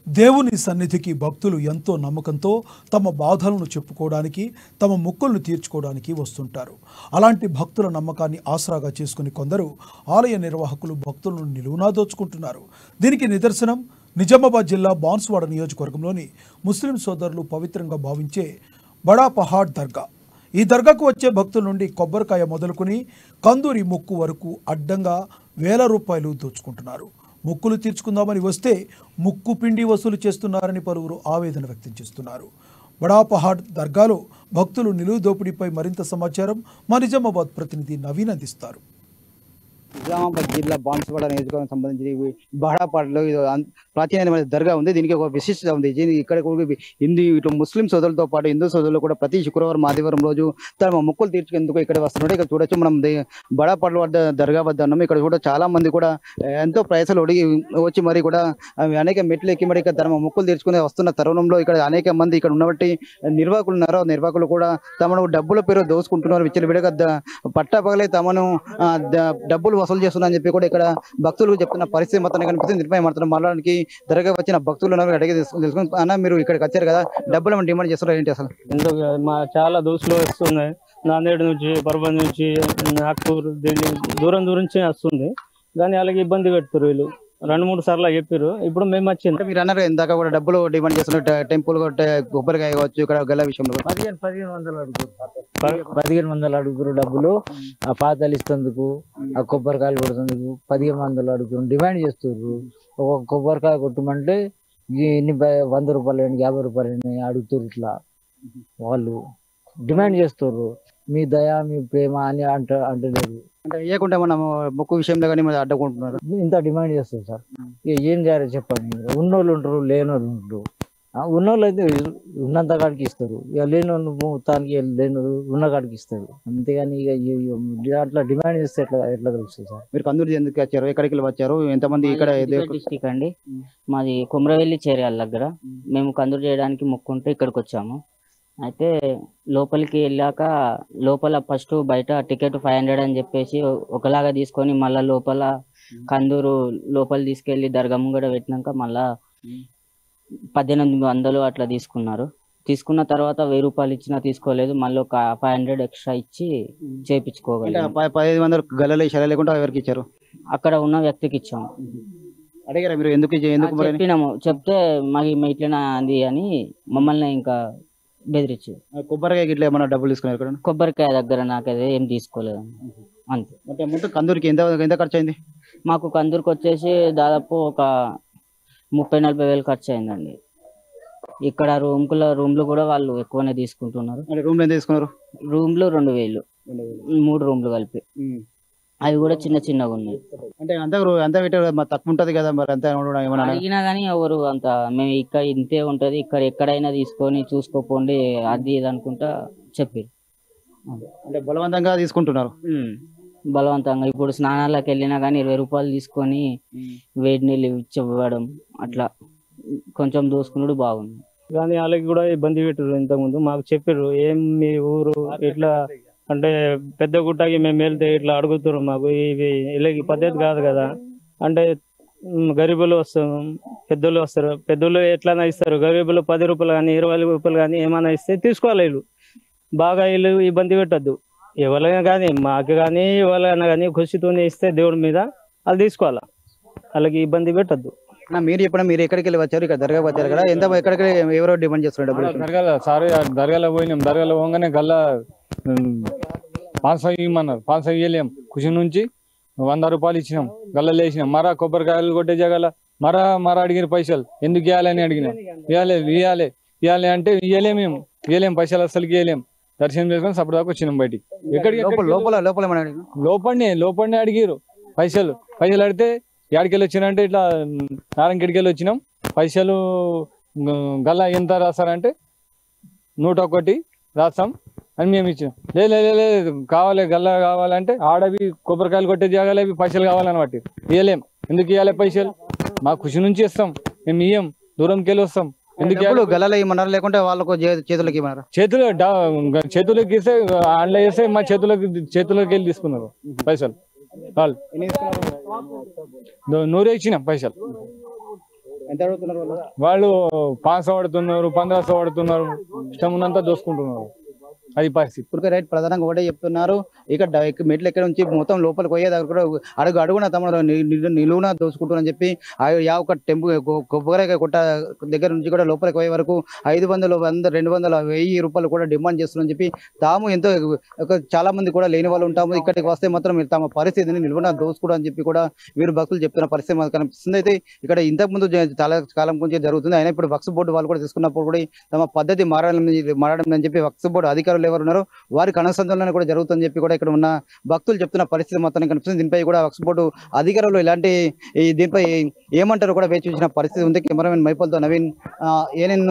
దేవుని సన్నిధికి భక్తులు ఎంతో నమ్మకంతో తమ బాధలను చెప్పుకోవడానికి తమ మొక్కులను తీర్చుకోవడానికి వస్తుంటారు. అలాంటి భక్తుల నమ్మకాన్ని ఆసరాగా చేసుకుని కొందరు ఆలయ నిర్వాహకులు భక్తులను నిలువునా దోచుకుంటున్నారు. దీనికి నిదర్శనం నిజామాబాద్ జిల్లా బాన్సువాడ నియోజకవర్గంలోని ముస్లిం సోదరులు పవిత్రంగా భావించే బడా పహాడ్ దర్గా. ఈ దర్గాకు వచ్చే భక్తుల నుండి కొబ్బరికాయ మొదలుకొని కందూరి మొక్కు వరకు అడ్డంగా వేల రూపాయలు దోచుకుంటున్నారు. మొక్కులు తీర్చుకుందామని వస్తే ముక్కు పిండి వసూలు చేస్తున్నారని పలువురు ఆవేదన వ్యక్తం చేస్తున్నారు. బడా పహాడ్ దర్గాలో భక్తులు నిలువు దోపిడీపై మరింత సమాచారం మా నిజామాబాద్ ప్రతినిధి నవీన్ అందిస్తారు. నిజామాబాద్ జిల్లా బాన్సువాడ నియోజకవర్గం సంబంధించి బడాపాడలో ప్రాచీనమైన దర్గా ఉంది. దీనికి ఒక విశిష్టత ఉంది. ఇక్కడ హిందూ ఇటు ముస్లిం సోదరులతో పాటు హిందూ సోదరులు కూడా ప్రతి శుక్రవారం ఆదివారం రోజు తమ మొక్కులు తీర్చుకేందుకు ఇక్కడ వస్తున్నారు. ఇక్కడ చూడొచ్చు, మనం బడాపాడల వద్ద దర్గా వద్ద ఉన్నాము. ఇక్కడ కూడా చాలా మంది కూడా ఎంతో ప్రయాసాలు వచ్చి మరి కూడా అనేక మెట్లు ఎక్కి మరి ఇక్కడ తమ మొక్కులు తీర్చుకుని వస్తున్న తరుణంలో ఇక్కడ అనేక మంది ఇక్కడ ఉన్నబట్టి నిర్వాహకులు ఉన్నారు. నిర్వాహకులు కూడా తమను డబ్బుల పేరు దోసుకుంటున్నారు. విచ్చలవిడిగా పట్టపగలే తమను డబ్బులు వసూలు చేస్తున్నారని చెప్పి కూడా ఇక్కడ భక్తులు చెప్తున్న పరిస్థితి మొత్తం కనిపిస్తుంది. దీనిపై మాట్లాడడానికి దర్గా వచ్చిన భక్తులు అడిగి తెలుసుకుని, అన్న మీరు ఇక్కడికి వచ్చారు కదా, డబ్బులు ఏమైనా డిమాండ్ చేస్తున్నారు ఏంటి అసలు? ఎందుకు మా చాలా దోస్తులు వస్తున్నాయి. నాందేడ్ నుంచి, పర్వత్ నుంచి, నాగ్పూర్, ఢిల్లీ దూరం నుంచి వస్తుంది. కానీ వాళ్ళకి ఇబ్బంది పెడతారు. వీళ్ళు 2-3 సార్లు చెప్పారు. ఇప్పుడు మేము వచ్చింది. మీరు అన్నారు ఇందాక కూడా డబ్బులు డిమాండ్ చేస్తున్నారు. టెంపుల్ కొబ్బరికాయ కావచ్చు, ఇక్కడ గల విషయంలో 1500 అడుగురు డబ్బులు ఆ పాతలు ఇస్తేందుకు, ఆ కొబ్బరికాయలు కొడుతుందుకు 1500 అడుగురు డిమాండ్ చేస్తున్నారు. ఒక కొబ్బరికాయ కొట్టమంటే ఇన్ని 100 రూపాయలు 50 రూపాయలు అడుగుతారు. ఇట్లా వాళ్ళు డిమాండ్ చేస్తారు. మీ దయ మీ ప్రేమ అని అంటలేదు. అంటే ఇవ్వకుండా మనం మొక్కు విషయంలో కానీ అడ్డుకుంటున్నారు. ఇంత డిమాండ్ చేస్తారు సార్. ఏం చేయాలో చెప్పండి. ఉన్నోళ్ళు ఉంటారు, లేనోళ్ళు ఉంటారు. ఉన్నోళ్ళు అయితే ఉన్నంత కాడికి ఇస్తారు. ఇక లేనోళ్ళు మొత్తానికి ఉన్న కాడికి ఇస్తారు. అంతేగాని ఇక అట్లా డిమాండ్ చేస్తే ఎట్లా తెలుస్తుంది సార్? మీరు కందూరు ఎందుకు వచ్చారు? ఎక్కడికి వచ్చారు? ఎంతమంది? ఇక్కడ డిస్టిక్ అండి మాది, కుమ్రవెల్లి చేరియాల దగ్గర. మేము కందూరు చేయడానికి మొక్కుంటే ఇక్కడికి వచ్చాము. అయితే లోపలికి వెళ్ళాక లోపల ఫస్ట్ బయట టికెట్ 500 అని చెప్పేసి ఒకలాగా తీసుకొని మళ్ళీ లోపల కందూరు లోపల తీసుకెళ్లి దర్గా ముంగడ పెట్టినాక మళ్ళా 1800 అట్లా తీసుకున్నారు. తీసుకున్న తర్వాత 1000 రూపాయలు ఇచ్చినా తీసుకోలేదు. మళ్ళీ ఒక 500 ఎక్స్ట్రా ఇచ్చి చేయించుకోగలిగాం. 1500 గల్లలు లేకుండా ఎవరికి ఇచ్చారు? అక్కడ ఉన్న వ్యక్తికి ఇచ్చాము. అడిగారా మీరు ఎందుకు చెప్పినాము. చెప్తే మాకు ఇట్లనే అంది అని మమ్మల్ని ఇంకా బెదిరించి. కొబ్బరికాయ గిట్ల ఏమన్నా డబ్బులు తీసుకున్నారు? కొబ్బరికాయ దగ్గర నాకైతే ఏం తీసుకోలేదు అంతే. అంటే కందూరుకి ఎంత ఖర్చు అయింది? మాకు కందూరుకి వచ్చేసి దాదాపు ఒక 30-40 వేలు ఖర్చు అయిందండి. ఇక్కడ రూమ్లు కూడా వాళ్ళు ఎక్కువనే తీసుకుంటున్నారు. రూమ్లు ఎంత తీసుకున్నారు? రూమ్లు 2000, 3 రూమ్లు కలిపి. అవి కూడా చిన్నగా ఉన్నాయి. అంటే అంత తక్కువ ఉంటది కదా మరి? అంత అడిగినా గానీ ఎవరు అంత మేము ఇక్కడ ఇంతే ఉంటది, ఇక్కడ ఎక్కడైనా తీసుకొని చూసుకోపోండి అది ఇది అనుకుంటా చెప్పారు. అంటే బలవంతంగా తీసుకుంటున్నారు. బలవంతంగా ఇప్పుడు స్నానాలకు వెళ్ళినా గానీ 20 రూపాయలు తీసుకొని వేడి నీళ్ళు ఇవ్వడం అట్లా కొంచెం దోసుకున్నాడు బాగుంది. కానీ వాళ్ళకి కూడా ఇబ్బంది పెట్టారు. ఇంతకుముందు మాకు చెప్పారు, ఏం మీ ఊరు ఇట్లా అంటే పెద్ద గుట్టకి మేము వెళ్తే ఇట్లా అడుగుతారు. మాకు ఇవి ఇలాగ పద్ధతి కాదు కదా. అంటే గరీబులు వస్తారు, పెద్దోళ్ళు వస్తారు. పెద్దోళ్ళు ఎట్లా ఇస్తారు? గరీబులు 10 రూపాయలు కానీ 20 రూపాయలు కానీ ఏమైనా ఇస్తే తీసుకోవాలి. వీళ్ళు బాగా వీళ్ళు ఇబ్బంది పెట్టద్దు. ఎవరైనా కానీ మాకు కానీ ఎవరైనా కానీ ఖుషితోనే ఇస్తే దేవుడి మీద వాళ్ళు తీసుకోవాలా. వాళ్ళకి ఇబ్బంది పెట్టద్దు. మీరు చెప్పండి, మీరు ఎక్కడికి వెళ్ళి వచ్చారు? ఇక్కడ దర్గా వచ్చారు కదా, ఎంత ఎక్కడికి ఎవరో డిమాండ్ చేస్తున్నారు డబ్బులు? దర్గాలో పోయినాం. దర్గాలో పోగానే గల్లా 500 ఇవ్వమన్నారు. 500 ఇవ్వలేం. ఖుషి నుంచి 100 రూపాయలు ఇచ్చినాం. గల్లలో వేసినాం. మరా కొబ్బరికాయలు కొట్టే జగల మరా అడిగిన పైసలు ఎందుకు ఇవ్వాలని అడిగినాం. ఇవ్వాలి అంటే ఇవ్వలేం పైసలు, అసలుకి ఇవ్వలేం. దర్శనం చేసుకొని సపదాకా వచ్చినాం బయటికి. ఎక్కడికి లోపలనే అడిగారు పైసలు అడిగితే ఏడికెళ్ళి వచ్చినంటే ఇట్లా నారంకెడికెళ్ళి వచ్చినాం. పైసలు గల్లా ఎంత రాస్తారంటే 101 రాస్తాం అని మేము ఇచ్చినాం. లేదు కావాలి గల్లా కావాలంటే ఆడవి కొబ్బరికాయలు కొట్టే జాగాలి, అవి పైసలు కావాలని బట్టి ఇవ్వలేం. ఎందుకు ఇవ్వాలి పైసలు? మా ఖుషి నుంచి ఇస్తాం, మేము ఇయ్యం. దూరంకి వెళ్ళి వస్తాం. ఎందుకు గల్లలో ఇవ్వమన్నారు? లేకుంటే వాళ్ళకు చేతులకి ఇవ్వమన్నారు? చేతులకి ఇస్తే ఆన్లైన్ చేస్తే మా చేతులకి వెళ్ళి తీసుకున్నారు పైసలు. వాళ్ళు 100 ఇచ్చినాం పైసలు. ఎంత అడుగుతున్నారు వాళ్ళు? వాళ్ళు 500 పడుతున్నారు, 1500 పడుతున్నారు, ఇష్టం ఉన్నంత దోసుకుంటున్నారు. అది పరిస్థితి. ఇప్పుడు రైట్ ప్రధానంగా ఒకటే చెప్తున్నారు, ఇక్కడ మెట్లు ఎక్కడ నుంచి మొత్తం లోపలికి పోయే దగ్గర కూడా అడుగున తమ నిలువున దోసుకుంటున్నారని చెప్పి ఒక టెంపు కొబ్బరికాయ కొట్ట దగ్గర నుంచి కూడా లోపలికి పోయే వరకు 500, 100, 200, 1000 రూపాయలు కూడా డిమాండ్ చేస్తున్నారని చెప్పి తాము ఎంతో చాలా మంది కూడా లేని వాళ్ళు ఉంటాము, ఇక్కడికి వస్తే మాత్రం తమ పరిస్థితిని నిలువున దోసుకోవడం అని చెప్పి కూడా వీరు భక్తులు చెప్తున్న పరిస్థితి మనకు కనిపిస్తుంది. అయితే ఇక్కడ ఇంతకు ముందు చాలా కాలం నుంచి జరుగుతుంది. అయినా ఇప్పుడు వక్ఫ్ బోర్డు వాళ్ళు కూడా తీసుకున్నప్పుడు కూడా తమ పద్ధతి మారడం అని చెప్పి వక్ఫ్ బోర్డు అధికారులు ఎవరు ఉన్నారో వారికి అనుసంధానం కూడా జరుగుతుందని చెప్పి కూడా ఇక్కడ ఉన్న భక్తులు చెప్తున్న పరిస్థితి మొత్తానికి కనిపిస్తుంది. దీనిపై కూడా వక్ఫ్ బోర్డు అధికారులు ఇలాంటి దీనిపై ఏమంటారో కూడా వేచి చూసిన పరిస్థితి ఉంది. Cameraman మైపల్తో Naveen, ANN